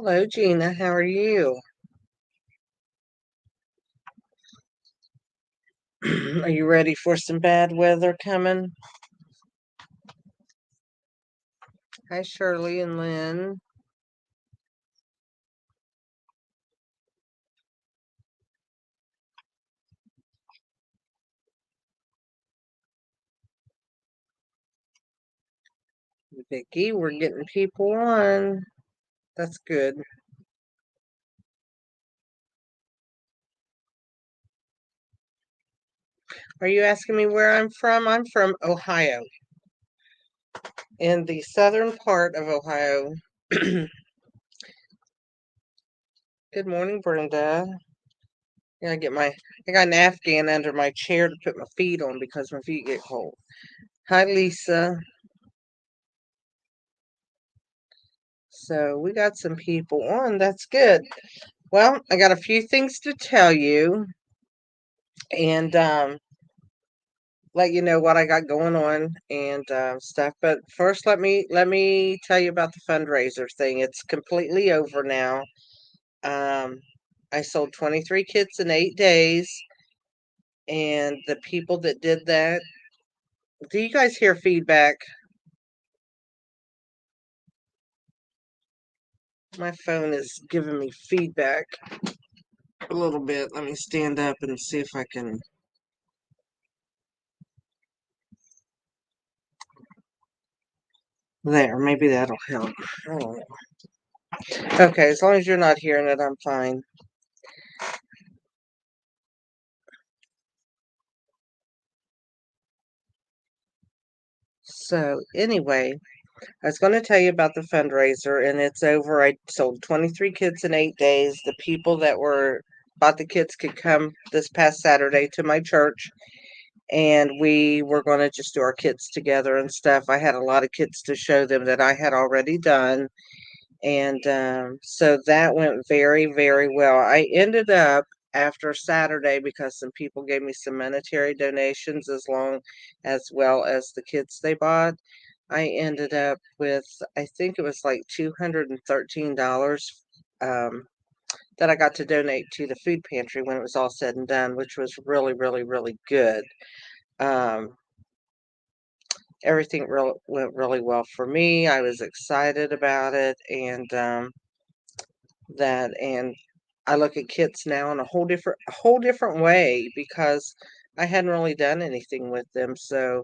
Hello, Gina. How are you? Are you ready for some bad weather coming? Hi, Shirley and Lynn. Vicky, we're getting people on. That's good. Are you asking me where I'm from? I'm from Ohio, in the southern part of Ohio. Good morning, Brenda. I got an Afghan under my chair to put my feet on because my feet get cold. Hi, Lisa. So we got some people on. That's good. Well, I got a few things to tell you and let you know what I got going on and stuff. But first, let me tell you about the fundraiser thing. It's completely over now. Um, I sold 23 kits in 8 days, and the people that did that. Do you guys hear feedback? My phone is giving me feedback a little bit. Let me stand up and see if I can. There, maybe that'll help. I don't know. Okay, as long as you're not hearing it, I'm fine. So, anyway, I was going to tell you about the fundraiser, and it's over. I sold 23 kits in 8 days. The people that were bought the kits could come this past Saturday to my church, and we were going to just do our kits together and stuff. I had a lot of kits to show them that I had already done, and so that went very, very well. I ended up after Saturday because some people gave me some monetary donations as well as the kits they bought. I ended up with, I think it was like $213 that I got to donate to the food pantry when it was all said and done, which was really, really, really good. Um, Everything went really well for me. I was excited about it, and and I look at kits now in a whole different way because I hadn't really done anything with them. So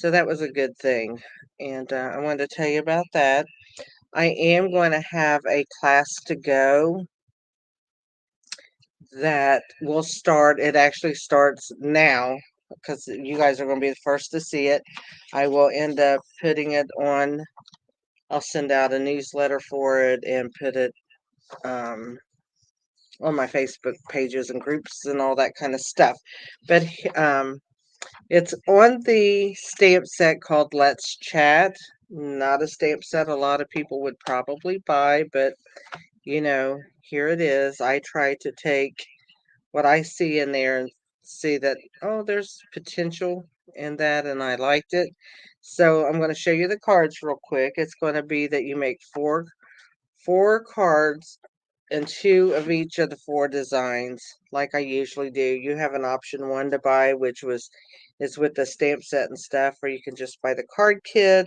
that was a good thing, and I wanted to tell you about that. I am going to have a class to go that will start. It actually starts now because you guys are going to be the first to see it. I will end up putting it on. I'll send out a newsletter for it and put it um, on my Facebook pages and groups and all that kind of stuff. But it's on the stamp set called Let's Chat. Not a stamp set a lot of people would probably buy, but here it is. I try to take what I see in there and see that, oh, there's potential in that, and I liked it. So I'm going to show you the cards real quick. It's going to be that you make four cards and two of each of the four designs, like I usually do. You have an option one to buy, which is with the stamp set and stuff, or you can just buy the card kit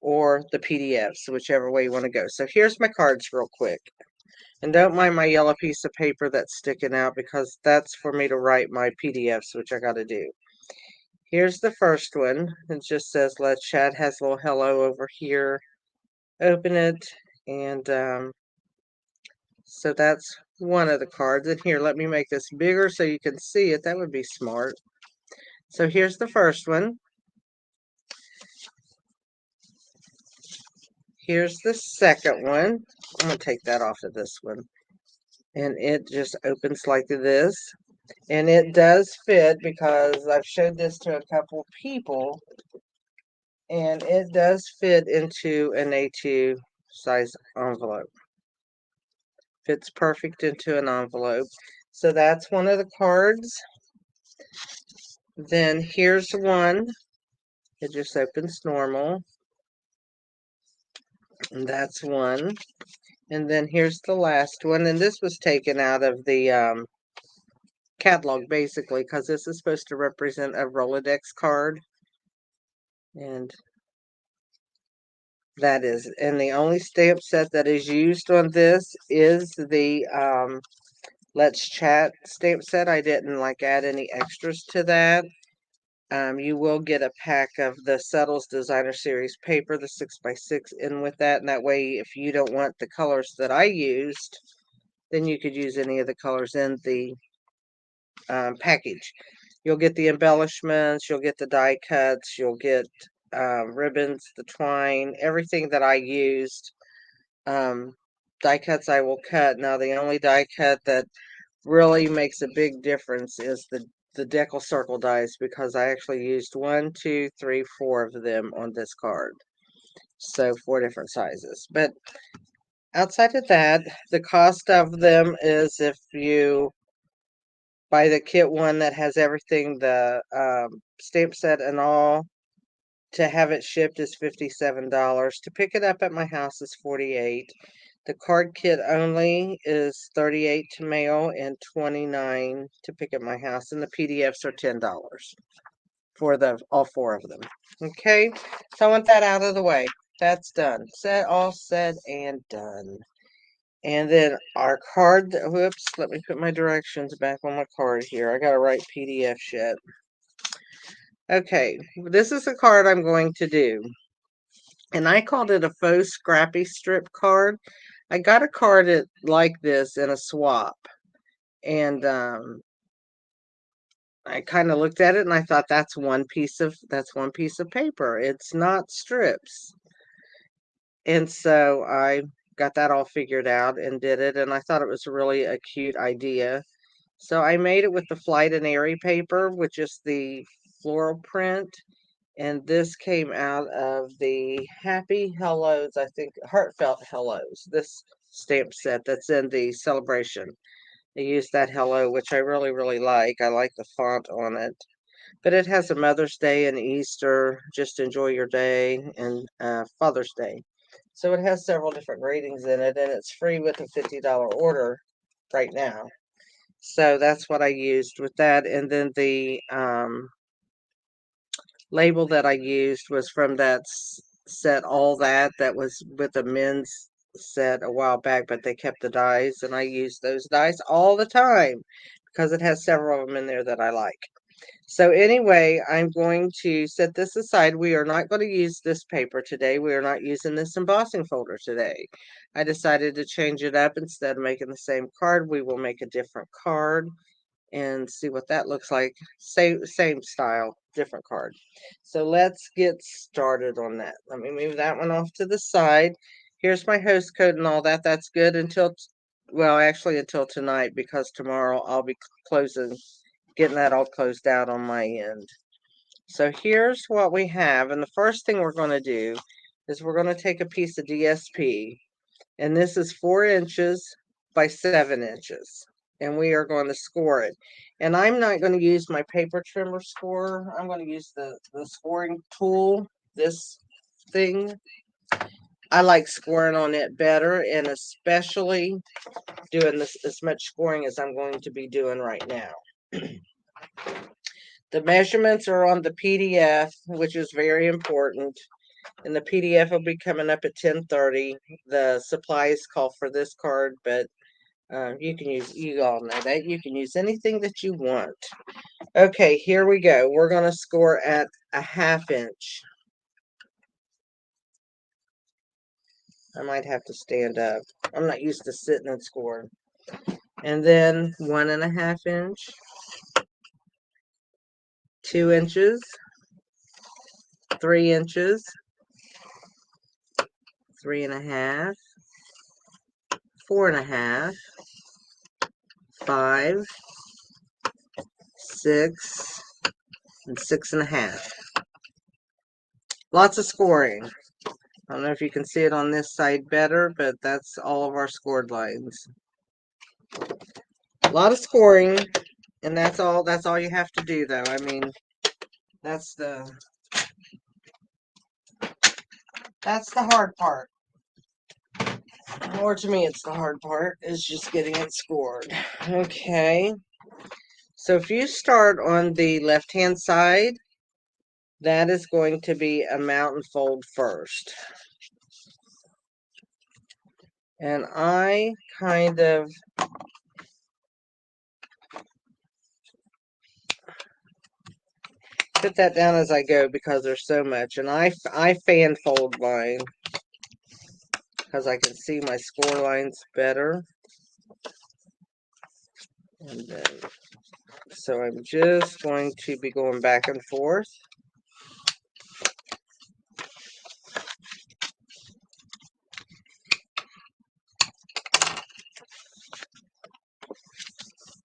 or the PDFs, whichever way you want to go. So here's my cards real quick. And don't mind my yellow piece of paper that's sticking out because that's for me to write my PDFs, which I got to do. Here's the first one. It just says Let's Chat, has a little hello over here. Open it, and so that's one of the cards. And here, let me make this bigger so you can see it. That would be smart. So here's the first one. Here's the second one. I'm going to take that off of this one. And it just opens like this. And it does fit because I've showed this to a couple people. And it does fit into an A2 size envelope. Fits perfect into an envelope. So that's one of the cards. Then here's one. It just opens normal. And that's one. And then here's the last one. And this was taken out of the catalog, basically, because this is supposed to represent a Rolodex card. And that is, and the only stamp set that is used on this is the Let's Chat stamp set. I didn't like add any extras to that. You will get a pack of the Settles Designer Series paper, the 6x6, in with that. And that way, if you don't want the colors that I used, then you could use any of the colors in the package. You'll get the embellishments, you'll get the die cuts, you'll get ribbons, the twine, everything that I used. Die cuts I will cut. Now, the only die cut that really makes a big difference is the decal circle dies, because I actually used 1, 2, 3, 4 of them on this card. So 4 different sizes. But outside of that, the cost of them is, if you buy the kit one that has everything, the stamp set and all, to have it shipped is $57. To pick it up at my house is $48. The card kit only is $38 to mail and $29 to pick at my house. And the PDFs are $10 for all 4 of them. Okay, so I want that out of the way. That's done. All said and done. And then our card, whoops, let me put my directions back on my card here. I gotta write PDF shit. Okay, this is a card I'm going to do. And I called it a Faux Scrappy Strip card. I got a card like this in a swap. And I kind of looked at it and I thought, that's one piece of paper. It's not strips. And so I got that all figured out and did it. And I thought it was really a cute idea. So I made it with the Flight and Airy paper, which is the floral print. And this came out of the Happy Hellos, I think, Heartfelt Hellos. This stamp set that's in the Celebration. I used that hello, which I really, really like. I like the font on it. But it has a Mother's Day and Easter, Just Enjoy Your Day, and Father's Day. So it has several different ratings in it, and it's free with a $50 order right now. So that's what I used with that. And then the label that I used was from that set, All That was with the men's set a while back, but they kept the dies, and I use those dies all the time because it has several of them in there that I like. So anyway, I'm going to set this aside. We are not going to use this paper today. We are not using this embossing folder today. I decided to change it up. Instead of making the same card, we will make a different card and see what that looks like. Same style, different card. So let's get started on that. Let me move that one off to the side. Here's my host code and all that. That's good until, well, actually until tonight, because tomorrow I'll be getting that all closed out on my end. So here's what we have. And the first thing we're going to do is we're going to take a piece of DSP. And this is 4 inches by 7 inches. And we are going to score it. And I'm not going to use my paper trimmer scorer. I'm going to use the scoring tool, this thing. I like scoring on it better, and especially doing this as much scoring as I'm going to be doing right now. The measurements are on the PDF, which is very important. And the PDF will be coming up at 10:30. The supplies call for this card, but you all know that. You can use anything that you want. Okay, here we go. We're going to score at a 1/2 inch. I might have to stand up. I'm not used to sitting and scoring. And then 1.5 inch, 2 inches, 3 inches, 3.5, 4.5, 5, 6, and 6.5. Lots of scoring. I don't know if you can see it on this side better, but that's all of our scored lines. A lot of scoring, and that's all you have to do, though. I mean, that's the hard part. Or to me, it's the hard part, is just getting it scored. Okay. So if you start on the left-hand side, that is going to be a mountain fold first. And I kind of put that down as I go because there's so much. And I fan fold mine because I can see my score lines better. And then, so I'm just going to be going back and forth.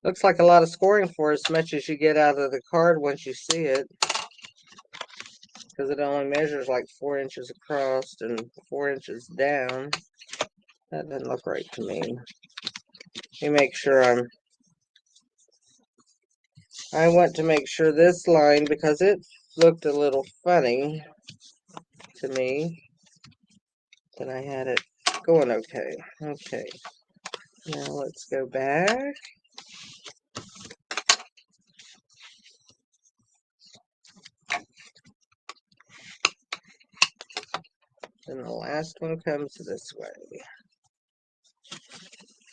Looks like a lot of scoring for as much as you get out of the card once you see it. Because it only measures like 4 inches across and 4 inches down. That doesn't look right to me. Let me make sure I want to make sure this line, because it looked a little funny to me, that I had it going okay. Okay. Now let's go back. And the last one comes this way.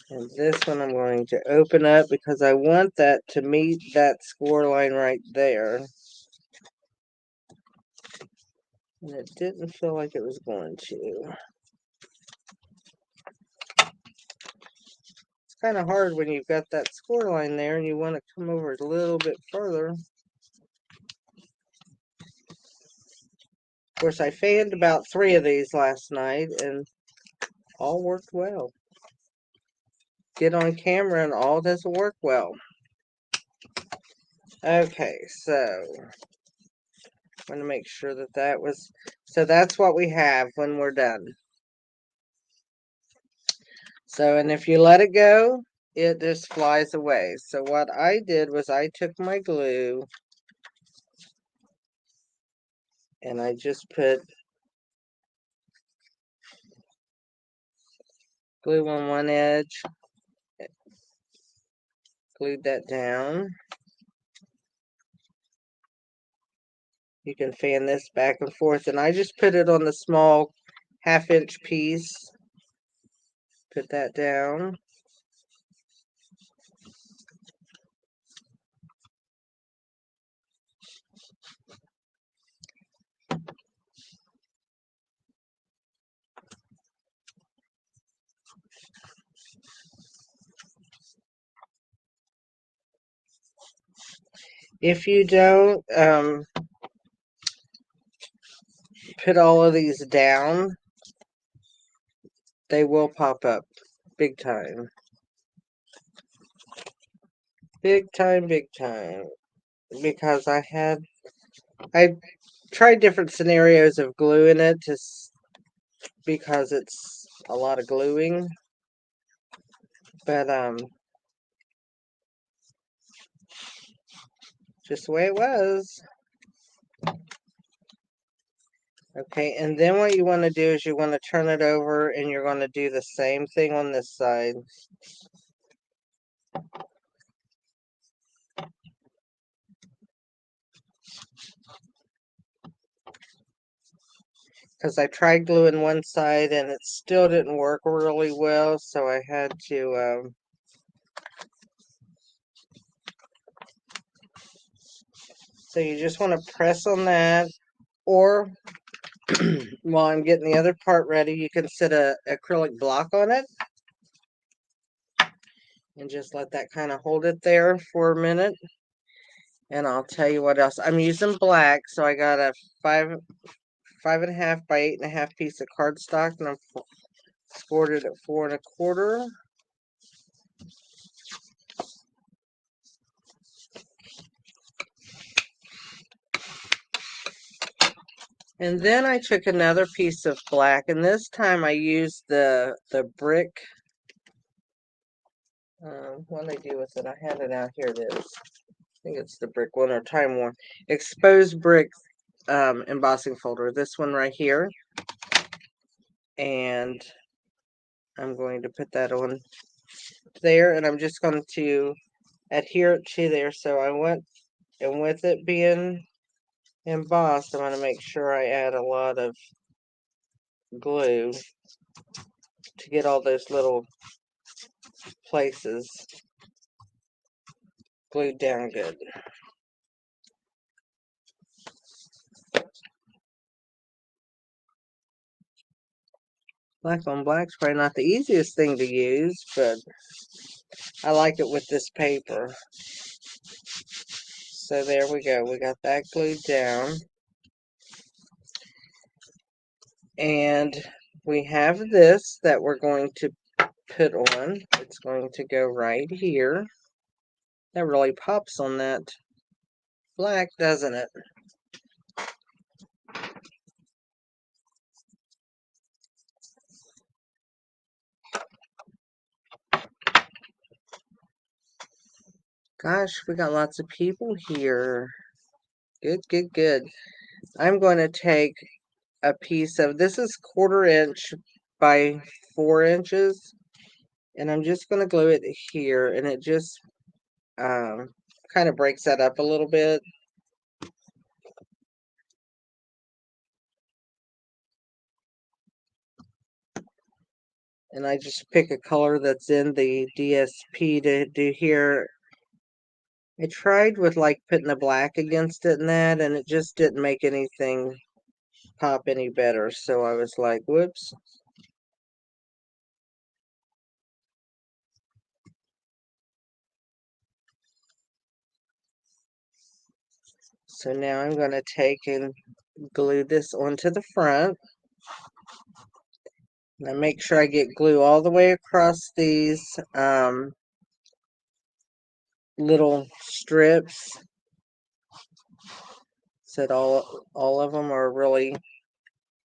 And this one I'm going to open up because I want that to meet that score line right there. And it didn't feel like it was going to. It's kind of hard when you've got that score line there and you want to come over a little bit further. Of course, I fanned about 3 of these last night and all worked well. Get on camera and all doesn't work well. Okay, so I'm going to make sure that that was, so that's what we have when we're done. So, and if you let it go, it just flies away. So what I did was I took my glue and I just put glue on one edge, glued that down. You can fan this back and forth, and I just put it on the small 1/2-inch piece. Put that down. If you don't put all of these down, they will pop up big time. Big time, big time. Because I tried different scenarios of gluing it because it's a lot of gluing. But just the way it was. Okay, and then what you want to do is you want to turn it over and you're going to do the same thing on this side. Because I tried gluing one side and it still didn't work really well, so I had to so you just want to press on that, or while I'm getting the other part ready, you can set a acrylic block on it and just let that kind of hold it there for a minute. And I'll tell you what else. I'm using black, so I got a 5.5 by 8.5 piece of cardstock, and I'm scored it at 4 1/4. And then I took another piece of black, and this time I used the brick. What did I do with it? I had it out. Here it is. I think it's the brick one, or time worn exposed brick embossing folder. This one right here. And I'm going to put that on there, and I'm just going to adhere it to there. So I went, and with it being embossed, I'm going to make sure I add a lot of glue to get all those little places glued down good. Black on black's probably not the easiest thing to use, but I like it with this paper. So there we go. We got that glued down. And we have this that we're going to put on. It's going to go right here. That really pops on that black, doesn't it? Gosh, we got lots of people here. Good, good, good. I'm going to take a piece of, this is 1/4 inch by 4 inches, and I'm just going to glue it here, and it just kind of breaks that up a little bit. And I just pick a color that's in the DSP to do here. I tried with like putting the black against it and that, and it just didn't make anything pop any better. So I was like, whoops. So now I'm going to take and glue this onto the front. And I make sure I get glue all the way across these little strips, so that all of them are really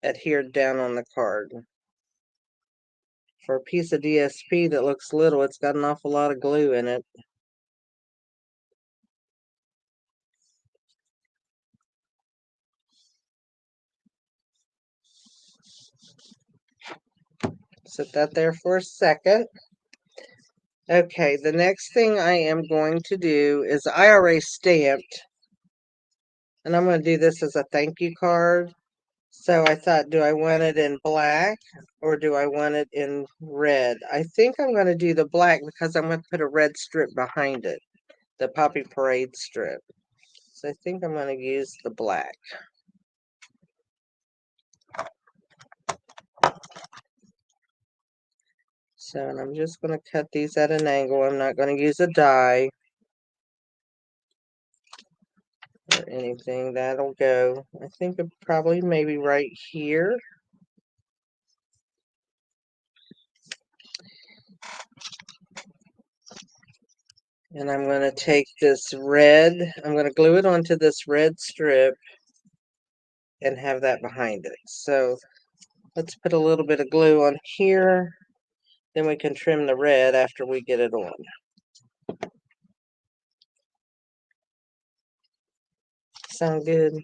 adhered down on the card. For a piece of DSP that looks little, it's got an awful lot of glue in it. Set that there for a second. Okay, the next thing I am going to do is I already stamped, and I'm going to do this as a thank you card. So I thought, do I want it in black or do I want it in red? I think I'm going to do the black because I'm going to put a red strip behind it, the Poppy Parade strip. So I think I'm going to use the black. So, and I'm just going to cut these at an angle. I'm not going to use a die or anything. That'll go, I think probably maybe right here. And I'm going to take this red, I'm going to glue it onto this red strip and have that behind it. So let's put a little bit of glue on here. Then we can trim the red after we get it on. Sound good?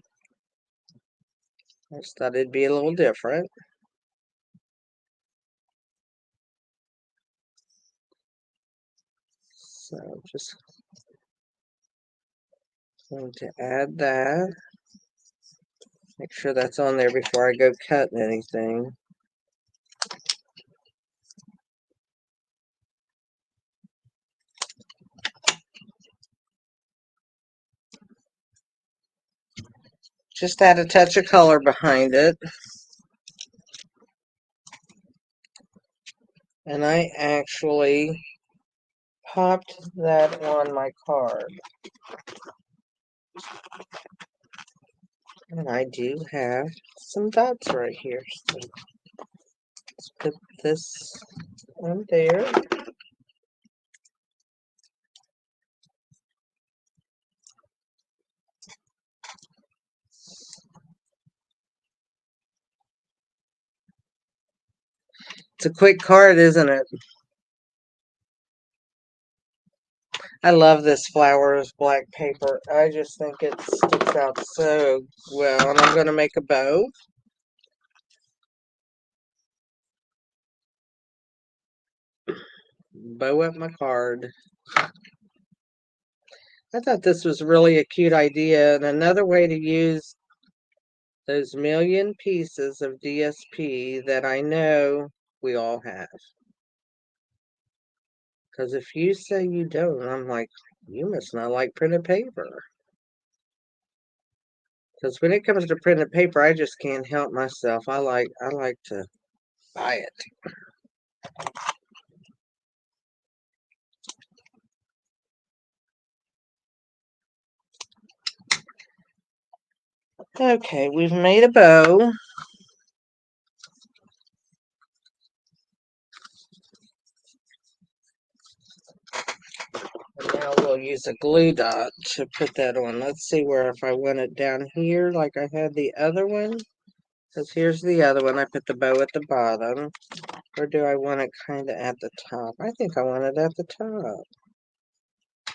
I just thought it'd be a little different. So just going to add that. Make sure that's on there before I go cutting anything. Just add a touch of color behind it. And I actually popped that on my card. And I do have some dots right here. So let's put this on there. It's a quick card, isn't it? I love this flowers black paper. I just think it sticks out so well. And I'm going to make a bow. bow up my card. I thought this was really a cute idea, and another way to use those million pieces of DSP that I know we all have. Because if you say you don't, I'm like, you must not like printed paper. Because when it comes to printed paper, I just can't help myself. I like to buy it. Okay, we've made a bow. And now we'll use a glue dot to put that on. Let's see where if I want it down here like I had the other one. Because here's the other one. I put the bow at the bottom. Or do I want it kind of at the top? I think I want it at the top. I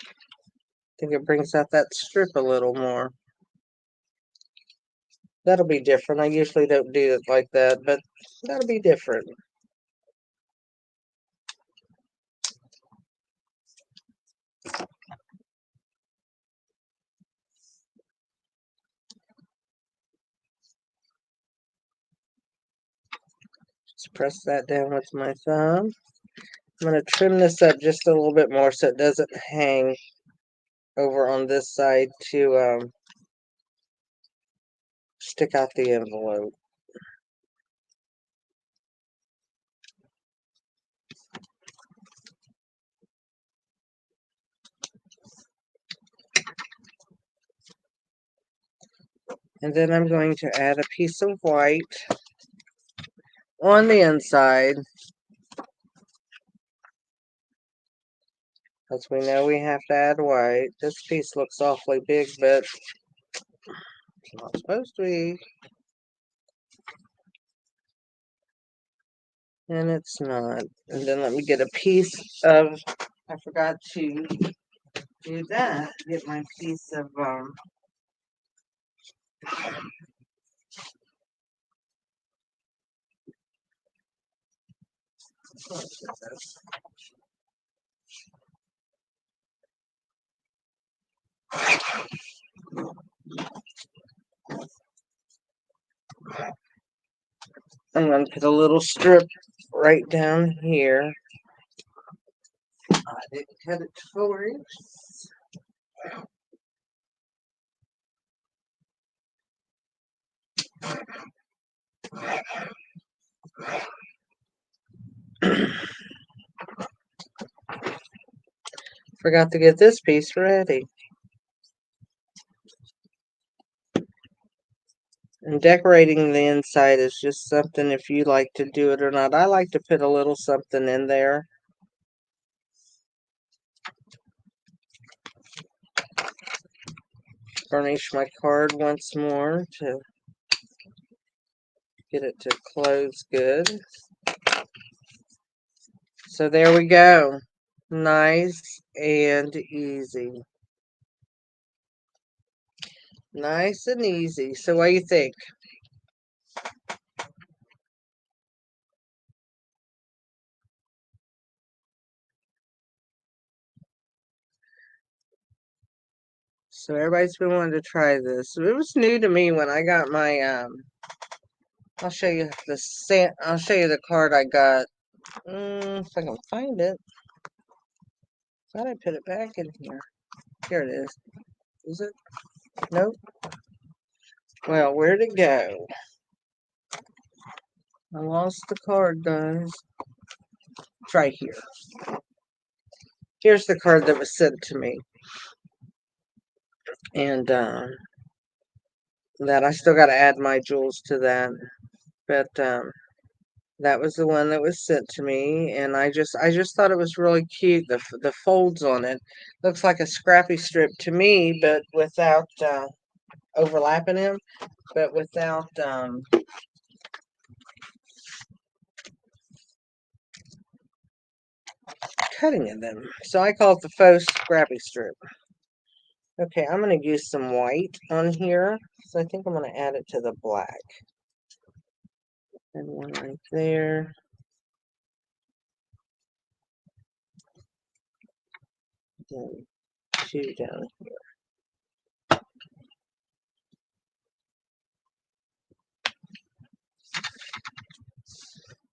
think it brings out that strip a little more. That'll be different. I usually don't do it like that, but that'll be different. Just press that down with my thumb. I'm going to trim this up just a little bit more so it doesn't hang over on this side to stick out the envelope. And then I'm going to add a piece of white on the inside. Because we know we have to add white. This piece looks awfully big, but it's not supposed to be. And it's not. And then let me get a piece of, I forgot to do that. Get my piece of, what is this? I'm going to put a little strip right down here. I didn't cut it to 4 inches. Forgot to get this piece ready. And decorating the inside is just something if you like to do it or not. I like to put a little something in there. Burnish my card once more to get it to close good. So there we go. Nice and easy. Nice and easy. So what do you think? So everybody's been wanting to try this. It was new to me when I got my I'll show you the card I got. If I can find it. Thought I put it back in here. Here it is. Is it? Nope. Well, where'd it go? I lost the card, guys. It's right here. Here's the card that was sent to me. And that I still got to add my jewels to that. But that was the one that was sent to me, and I just thought it was really cute. The folds on it looks like a Scrappy Strip to me, but without overlapping them, but without cutting in them. So I call it the Faux Scrappy Strip. Okay, I'm going to use some white on here, so I think I'm going to add it to the black. And one right there. then 2 down.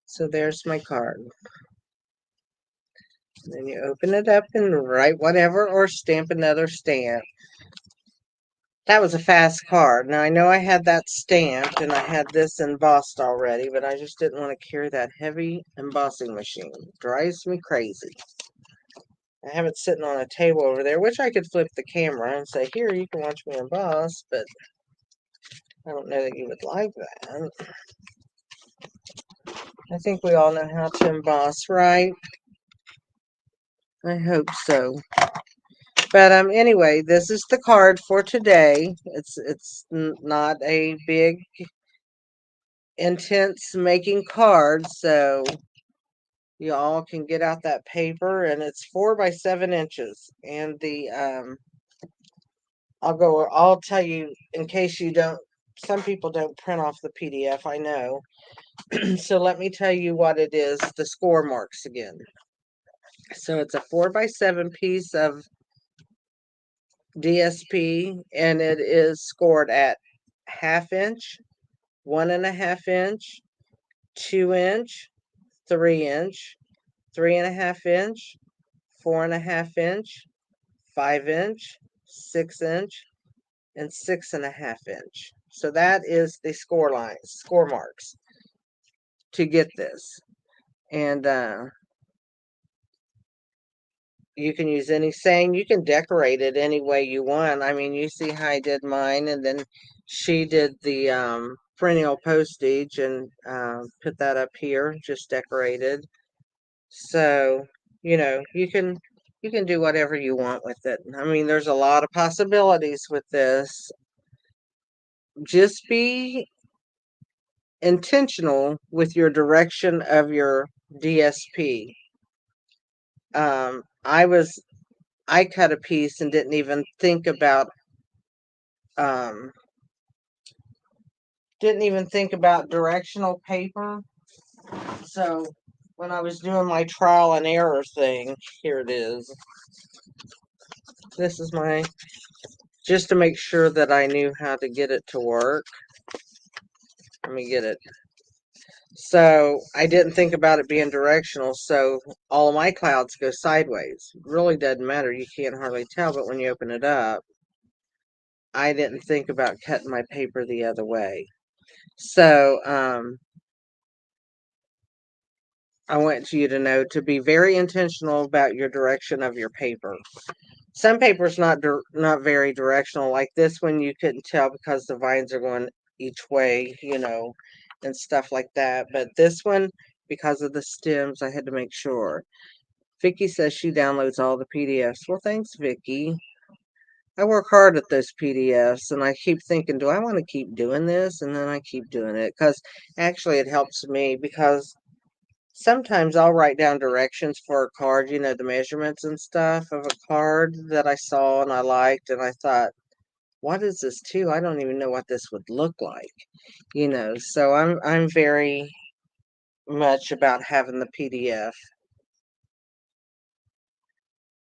So there's my card. Then you open it up and write whatever or stamp another stamp. That was a fast card. Now I know I had that stamped and I had this embossed already, but I just didn't want to carry that heavy embossing machine. It drives me crazy. I have it sitting on a table over there, which I could flip the camera and say, here, you can watch me emboss, but I don't know that you would like that. I think we all know how to emboss, right? I hope so. But anyway, this is the card for today. It's not a big, intense making card, so you all can get out that paper, and it's 4 by 7 inches. And the I'll tell you in case you don't. Some people don't print off the PDF. I know. So let me tell you what it is. The score marks again. So it's a 4 by 7 piece of DSP, and it is scored at 1/2 inch, 1.5 inch, 2 inch, 3 inch, 3.5 inch, 4.5 inch, 5 inch, 6 inch, and 6.5 inch. So that is the score lines, score marks to get this. And you can use any saying. You can decorate it any way you want. I mean, you see how I did mine, and then she did the perennial postage and put that up here, just decorated. So, you can do whatever you want with it. I mean, there's a lot of possibilities with this. Just be intentional with your direction of your DSP. I cut a piece and um, didn't even think about directional paper. So when I was doing my trial and error thing, here it is. This is just to make sure that I knew how to get it to work. Let me get it. So I didn't think about it being directional, so all of my clouds go sideways. It really doesn't matter. You can't hardly tell, but when you open it up, I didn't think about cutting my paper the other way. So I want you to know to be very intentional about your direction of your paper. Some paper's not very directional, like this one you couldn't tell because the vines are going each way, and stuff like that. But this one, because of the stems, I had to make sure. Vicky says she downloads all the PDFs. Well, thanks, Vicky. I work hard at those PDFs, and I keep thinking, do I want to keep doing this? And then I keep doing it because actually it helps me, because sometimes I'll write down directions for a card, the measurements and stuff of a card that I saw and I liked, and I thought, what is this too? I don't even know what this would look like, so I'm very much about having the PDF.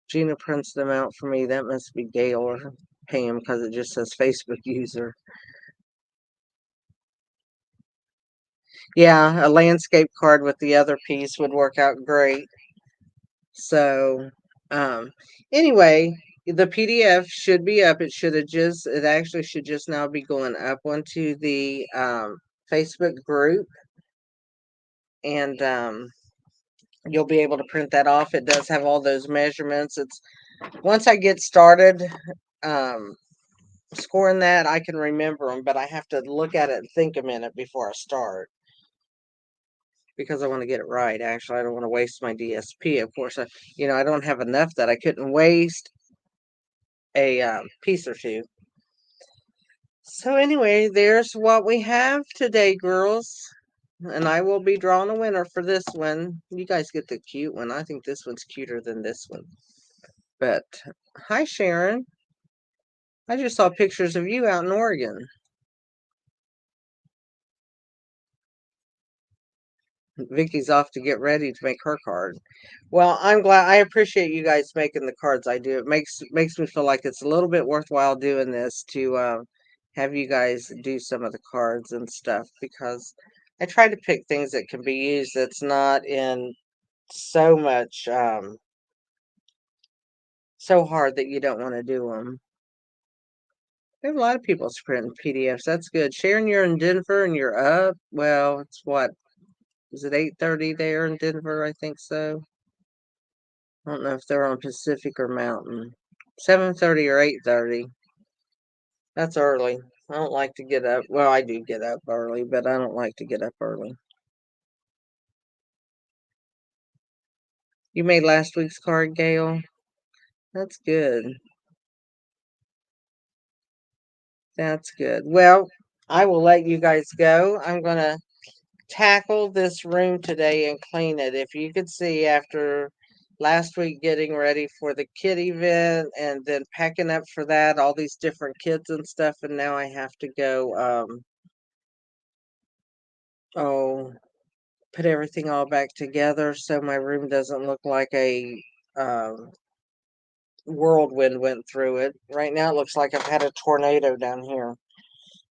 Gina prints them out for me. That must be Gail or Pam, because it just says Facebook user. Yeah, a landscape card with the other piece would work out great. So, anyway, the PDF should be up. It actually should just now be going up onto the Facebook group, and you'll be able to print that off. It does have all those measurements. Once I get started scoring that, I can remember them, but I have to look at it and think a minute before I start, because I want to get it right. Actually, I don't want to waste my DSP. Of course, I don't have enough that I couldn't waste a piece or two. So anyway, there's what we have today, girls. And I will be drawing a winner for this one. You guys get the cute one. I think this one's cuter than this one. But hi, Sharon. I just saw pictures of you out in Oregon. Vicky's off to get ready to make her card. Well, I'm glad. I appreciate you guys making the cards I do. It makes me feel like it's a little bit worthwhile doing this to have you guys do some of the cards and stuff, because I try to pick things that can be used that's not in so much so hard that you don't want to do them. We have a lot of people printing PDFs. That's good. Sharon, you're in Denver and you're up. Well, it's what, is it 8:30 there in Denver? I think so. I don't know if they're on Pacific or Mountain. 7:30 or 8:30. That's early. I don't like to get up. Well, I do get up early, but I don't like to get up early. You made last week's card, Gail? That's good. That's good. Well, I will let you guys go. I'm going to tackle this room today and clean it. If you could see, after last week getting ready for the kid event and then packing up for that, all these different kids and stuff, and now I have to go oh, put everything all back together so my room doesn't look like a whirlwind went through it. Right now it looks like I've had a tornado down here.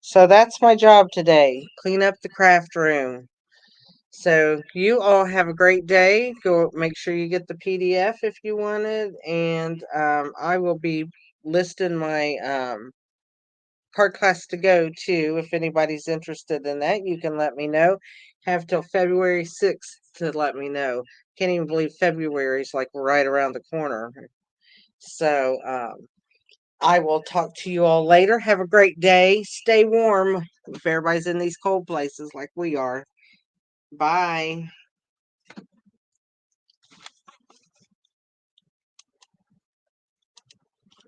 So that's my job today. Clean up the craft room. So you all have a great day. Go make sure you get the PDF if you want it, and I will be listing my card class to go to. If anybody's interested in that, you can let me know. Have till February 6th to let me know. Can't even believe February's like right around the corner. So I will talk to you all later. Have a great day. Stay warm if everybody's in these cold places like we are. Bye.